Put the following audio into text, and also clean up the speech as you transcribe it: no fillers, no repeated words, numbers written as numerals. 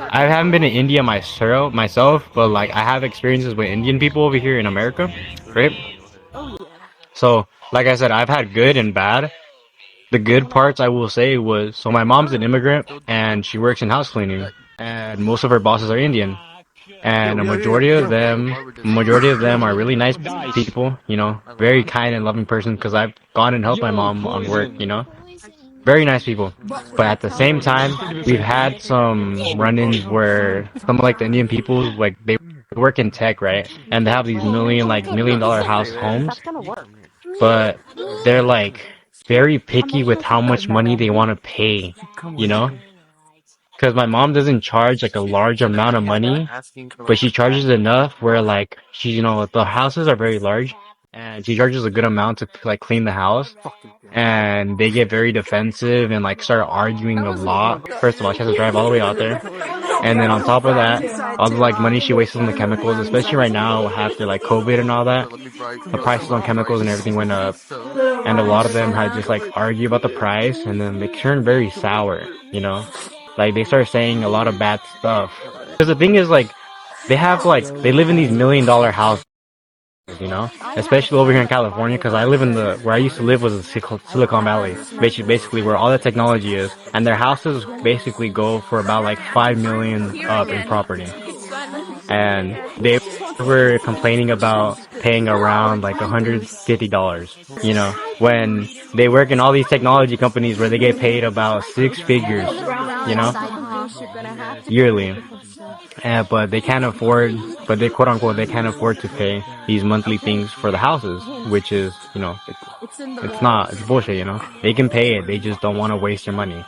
I haven't been to India myself, but like I have experiences with Indian people over here in America, right? So, like I said, I've had good and bad. The good parts I will say was, so my mom's an immigrant and she works in house cleaning, and most of her bosses are Indian, and a majority of them are really nice people, very kind and loving person, because I've gone and helped my mom on work. Very nice people. But at the same time, we've had some run-ins where some like the Indian people, like they work in tech, right? And they have these $1 million house homes, but they're like very picky with how much money they want to pay, you know? Because my mom doesn't charge like a large amount of money, but she charges enough where like the houses are very large, and she charges a good amount to like clean the house, and they get very defensive and like start arguing a lot. First of all, she has to drive all the way out there, and then on top of that, all the like money she wastes on the chemicals, especially right now after like COVID and all that, the prices on chemicals and everything went up, and a lot of them had just like argue about the price, and then they turn very sour. Like they start saying a lot of bad stuff. Because the thing is, like, they live in these $1 million houses. Especially over here in California, because where I used to live was in Silicon Valley, basically where all the technology is, and their houses basically go for about like 5 million up in property. And they were complaining about paying around like $150, when they work in all these technology companies where they get paid about six figures, yearly. But they can't afford, but they quote unquote, they can't afford to pay these monthly things for the houses, which is, it's bullshit. They can pay it, they just don't want to waste their money.